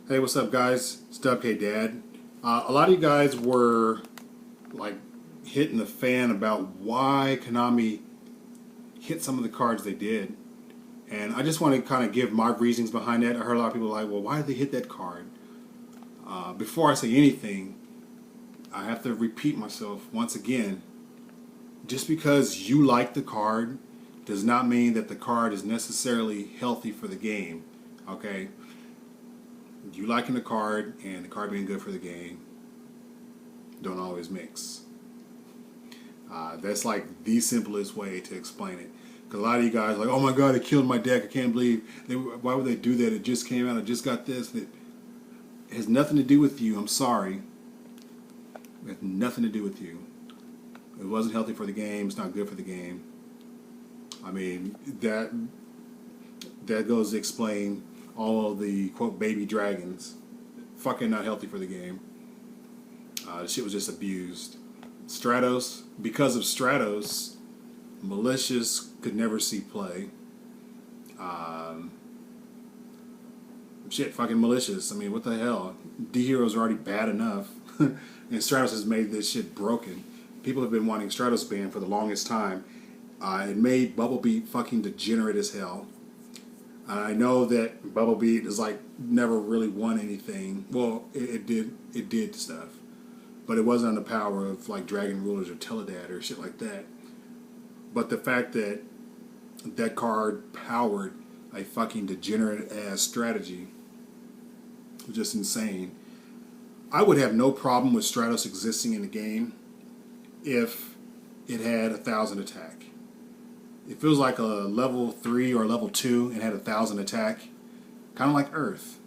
Hey, what's up, guys? It's WK Dad. A lot of you guys were like hitting the fan about why Konami hit some of the cards they did, and I just want to kind of give my reasons behind that. I heard a lot of people like, "Well, why did they hit that card?" Before I say anything, I have to repeat myself once again. Just because you like the card does not mean that the card is necessarily healthy for the game. Okay, you liking the card and the card being good for the game don't always mix. That's like the simplest way to explain it. Because a lot of you guys are like, oh my god, it killed my deck. I can't believe why would they do that? It just came out. I just got this. It has nothing to do with you. I'm sorry. It has nothing to do with you. It wasn't healthy for the game. It's not good for the game. I mean, that goes to explain all of the quote baby dragons. Fucking not healthy for the game. The shit was just abused. Stratos, because of Stratos, Malicious could never see play. Shit, fucking Malicious. I mean, what the hell? D-Hero's already bad enough. And Stratos has made this shit broken. People have been wanting Stratos banned for the longest time. It made Bubblebeat fucking degenerate as hell. I know that Bubblebeat is like never really won anything. Well, it did stuff. But it wasn't on the power of like Dragon Rulers or Teledad or shit like that. But the fact that that card powered a fucking degenerate ass strategy was just insane. I would have no problem with Stratos existing in the game if it had 1,000 attack. It feels like a level 3 or level 2 and had 1,000 attack, kind of like Earth.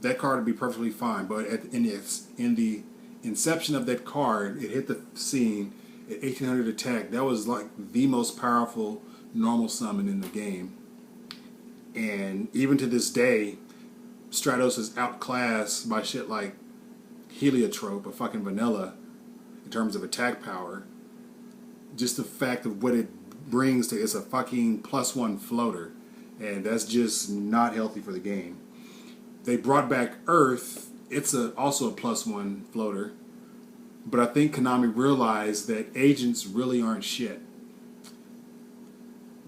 That card would be perfectly fine. But in the inception of that card, it hit the scene at 1,800 attack. That was like the most powerful normal summon in the game. And even to this day, Stratos is outclassed by shit like Heliotrope or fucking Vanilla in terms of attack power. Just the fact of what it brings to it's a fucking +1 floater. And that's just not healthy for the game. They brought back Earth. It's also a +1 floater. But I think Konami realized that agents really aren't shit.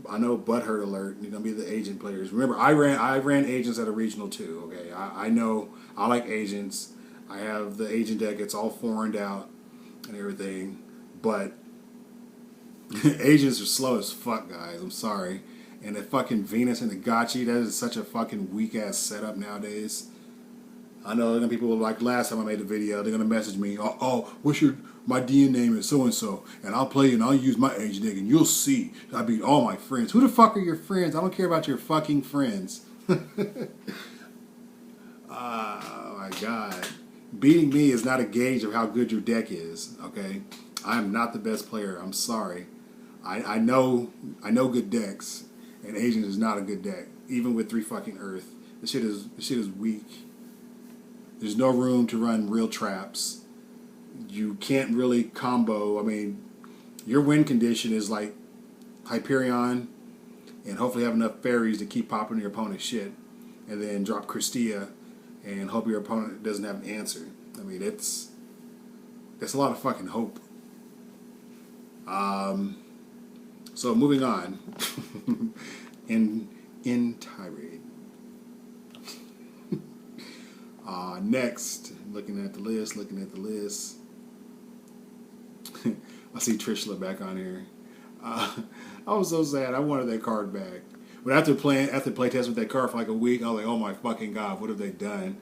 I know butthurt alert. You're gonna be the agent players. Remember, I ran agents at a regional too. Okay, I know I like agents. I have the agent deck. It's all foreigned out and everything. But agents are slow as fuck, guys. I'm sorry. And the fucking Venus and the Gotchi, that is such a fucking weak ass setup nowadays. I know there are people like last time I made a video, they're gonna message me, what's my DN name is so and so, and I'll play and I'll use my age deck and you'll see I beat all my friends. Who the fuck are your friends? I don't care about your fucking friends. Oh my god. Beating me is not a gauge of how good your deck is, okay? I am not the best player. I'm sorry. I know good decks, and Agent is not a good deck. Even with 3 fucking Earth. The shit is weak. There's no room to run real traps. You can't really combo. I mean, your win condition is like Hyperion and hopefully have enough fairies to keep popping your opponent's shit. And then drop Christia and hope your opponent doesn't have an answer. I mean, that's a lot of fucking hope. So moving on. in tirade. Next, looking at the list. I see Trishula back on here. I was so sad. I wanted that card back. But after playtest with that card for like a week, I was like, oh my fucking god, what have they done?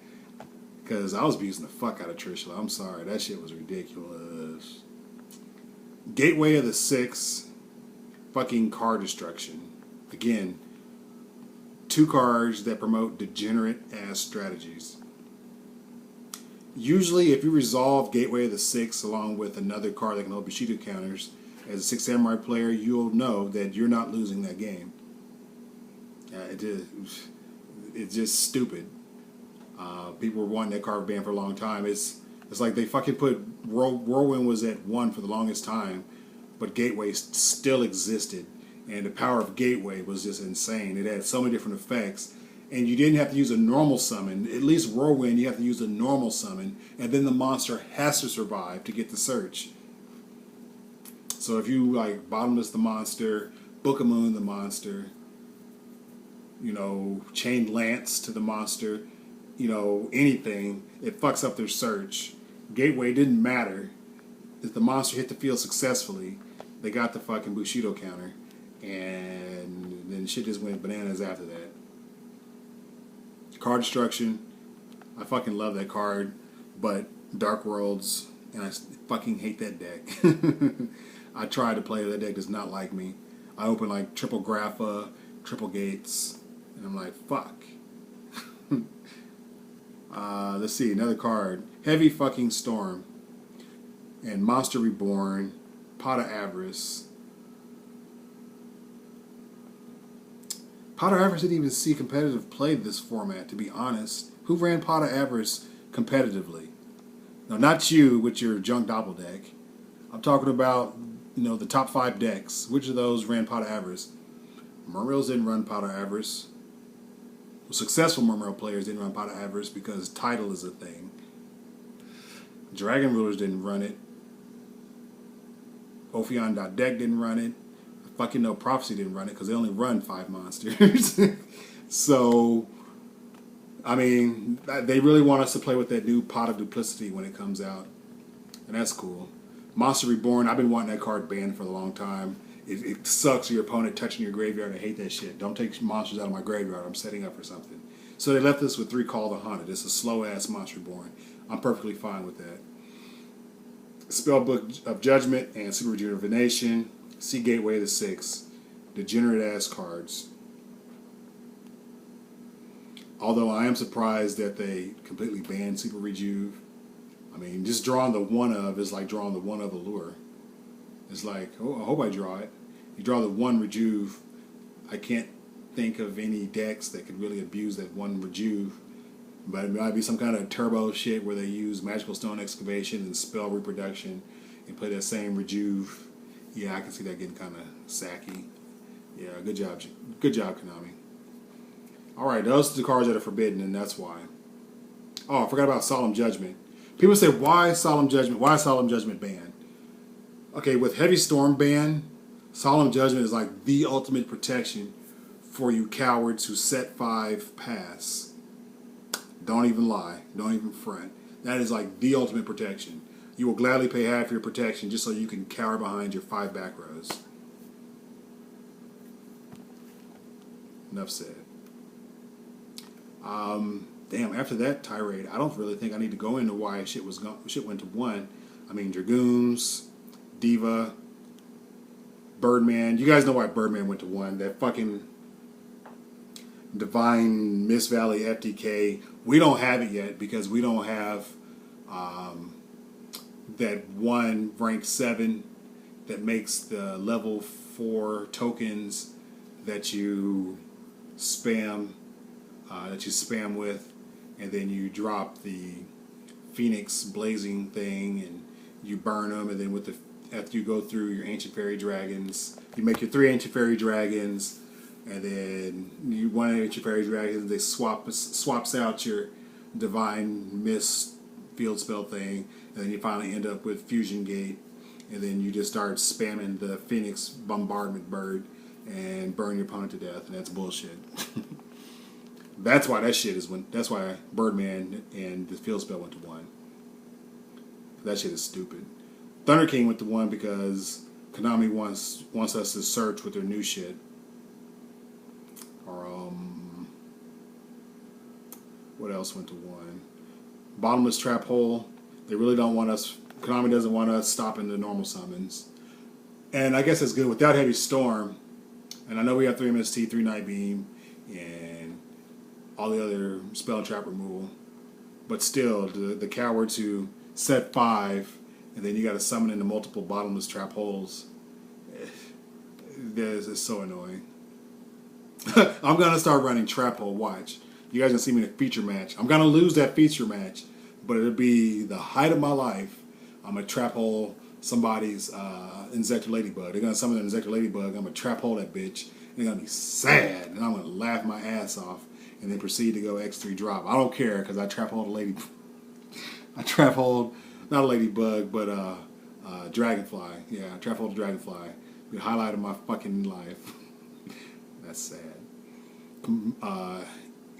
Because I was abusing the fuck out of Trishula. I'm sorry. That shit was ridiculous. Gateway of the Six. Fucking card destruction. Again, 2 cards that promote degenerate ass strategies. Usually, if you resolve Gateway of the Six along with another card that can hold Bushido counters, as a 6 Samurai player, you'll know that you're not losing that game. It's just stupid. People were wanting that card banned for a long time. It's like they fucking put Whirlwind was at 1 for the longest time, but Gateway still existed, and the power of Gateway was just insane. It had so many different effects, and you didn't have to use a normal summon. At least Whirlwind, you have to use a normal summon, and then the monster has to survive to get the search. So if you like Bottomless the monster, Book of Moon the monster, Chained Lance to the monster, anything, it fucks up their search. Gateway didn't matter. If the monster hit the field successfully, they got the fucking Bushido counter. And then shit just went bananas after that. Card Destruction, I fucking love that card. But Dark Worlds, and I fucking hate that deck. I tried to play it, that deck does not like me. I open like triple Grapha, triple Gates, and I'm like, fuck. Let's see, another card. Heavy fucking Storm. And Monster Reborn. Pot of Avarice. Pot of Avarice didn't even see competitive play this format, to be honest. Who ran Pot of Avarice competitively? No, not you with your junk doppel deck. I'm talking about, the top 5 decks. Which of those ran Pot of Avarice? Mermails didn't run Pot of Avarice. Successful Mermail players didn't run Pot of Avarice because title is a thing. Dragon Rulers didn't run it. Ophion.deck didn't run it. Fucking No Prophecy didn't run it because they only run 5 monsters. So, I mean, they really want us to play with that new Pot of Duplicity when it comes out. And that's cool. Monster Reborn, I've been wanting that card banned for a long time. It sucks your opponent touching your graveyard. I hate that shit. Don't take monsters out of my graveyard. I'm setting up for something. So they left us with 3 Call the Haunted. It's a slow-ass Monster Reborn. I'm perfectly fine with that. Spellbook of Judgment and Super Rejuvenation. Sea Gateway to 6. Degenerate-ass cards. Although I am surprised that they completely banned Super Rejuve. I mean, just drawing the one of is like drawing the one of Allure. It's like, oh, I hope I draw it. You draw the one Rejuve. I can't think of any decks that could really abuse that one Rejuve. But it might be some kind of turbo shit where they use Magical Stone Excavation and Spell Reproduction and play that same Rejuve. Yeah, I can see that getting kind of sacky. Yeah, good job. Good job, Konami. Alright, those are the cards that are forbidden, and that's why. Oh, I forgot about Solemn Judgment. People say, why Solemn Judgment? Why Solemn Judgment banned? Okay, with Heavy Storm ban, Solemn Judgment is like the ultimate protection for you cowards who set 5 pass. Don't even lie. Don't even front. That is like the ultimate protection. You will gladly pay half your protection just so you can cower behind your 5 back rows. Enough said. Damn, after that tirade, I don't really think I need to go into why shit went to 1. I mean, Dragoons, Diva, Birdman. You guys know why Birdman went to 1. That fucking Divine Mist Valley FTK. We don't have it yet because we don't have that one rank 7 that makes the level 4 tokens that you spam with, and then you drop the Phoenix Blazing thing and you burn them, and then after you go through your Ancient Fairy Dragons, you make your 3 Ancient Fairy Dragons, and then you one Ancient Fairy Dragons, they swaps out your Divine Mist field spell thing, and then you finally end up with Fusion Gate, and then you just start spamming the Phoenix Bombardment Bird and burn your opponent to death, and that's bullshit. That's why that's why Birdman and the field spell went to 1. That shit is stupid. Thunder King went to 1 because Konami wants us to search with their new shit. Or what else went to 1? Bottomless Trap Hole. They really don't want us. Konami doesn't want us stopping the normal summons. And I guess it's good without Heavy Storm. And I know we have 3 MST, 3 Night Beam, and all the other spell and trap removal. But still, the cowards who set 5, and then you got to summon into multiple Bottomless Trap Holes. This is so annoying. I'm going to start running Trap Hole, watch. You guys going to see me in a feature match. I'm going to lose that feature match, but it'll be the height of my life. I'm going to Trap Hole somebody's Inzektor Ladybug. They're going to summon an Inzektor Ladybug. I'm going to Trap Hole that bitch. They're going to be sad, and I'm going to laugh my ass off. and then proceed to go X3 drop. I don't care because I trap hold a lady. I trap hold not a ladybug, but dragonfly. Yeah, I trap hold a dragonfly. The highlight of my fucking life. That's sad.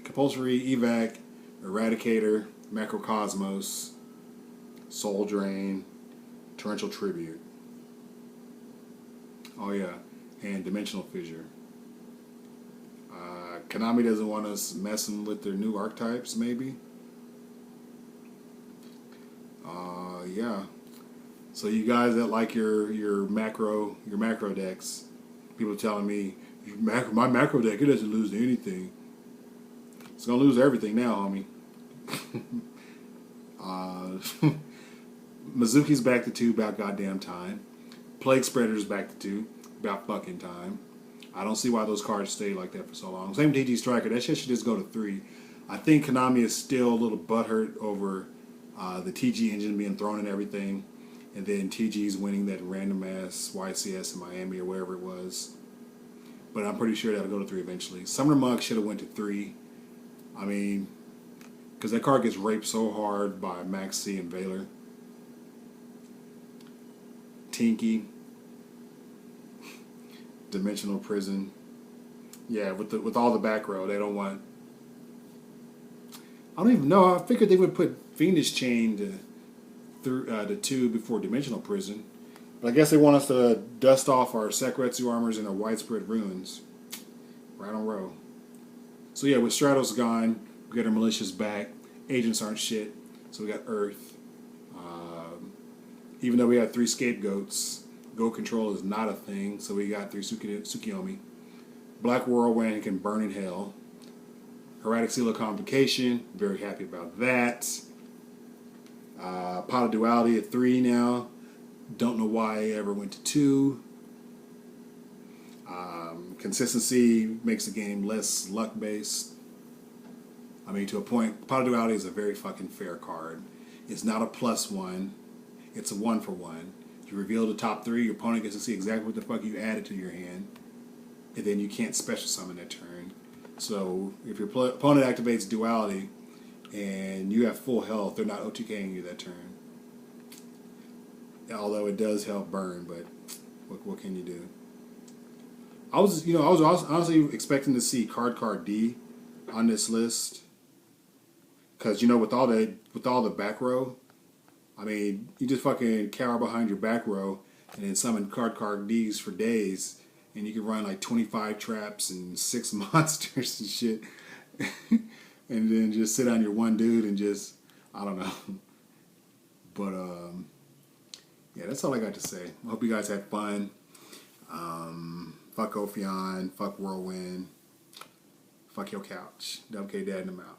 Compulsory evac, eradicator, macrocosmos, soul drain, torrential tribute. Oh yeah, and dimensional fissure. Konami doesn't want us messing with their new archetypes, maybe. Yeah. So you guys that like your macro decks, people telling me my macro deck, it doesn't lose to anything. It's gonna lose everything now, homie. Mizuki's back to 2 about goddamn time. Plague Spreader's back to 2 about fucking time. I don't see why those cards stay like that for so long. Same TG Striker, that shit should just go to 3. I think Konami is still a little butthurt over the TG engine being thrown and everything, and then TG's winning that random ass YCS in Miami or wherever it was. But I'm pretty sure that'll go to 3 eventually. Summoner Monk should have went to 3. I mean, because that card gets raped so hard by Max C and Valor. Tinky. Dimensional Prison. Yeah, with all the back row, they don't want. I don't even know. I figured they would put Fiendish Chain to 2 before Dimensional Prison. But I guess they want us to dust off our Sekretsu armors and our widespread ruins. Right on row. So yeah, with Stratos gone, we got our militias back. Agents aren't shit, so we got Earth. Even though we had 3 scapegoats, Go Control is not a thing, so we got 3 Tsukiyomi. Black Whirlwind can burn in hell. Hermetic Seal of Complication, very happy about that. Pot of Duality at 3 now. Don't know why I ever went to 2. Consistency makes the game less luck-based. I mean, to a point, Pot of Duality is a very fucking fair card. It's not a +1. It's a 1-for-1. You reveal the top 3, your opponent gets to see exactly what the fuck you added to your hand. And then you can't special summon that turn. So, if your opponent activates Duality and you have full health, they're not OTKing you that turn. Although it does help burn, but what can you do? I was honestly expecting to see Card D on this list, because with all the back row, I mean, you just fucking cower behind your back row and then summon Card Ds for days, and you can run like 25 traps and 6 monsters and shit, and then just sit on your one dude and just, I don't know. But yeah, that's all I got to say. I hope you guys had fun. Fuck Ophion, fuck Whirlwind, fuck your couch. WK Dad in the mouth.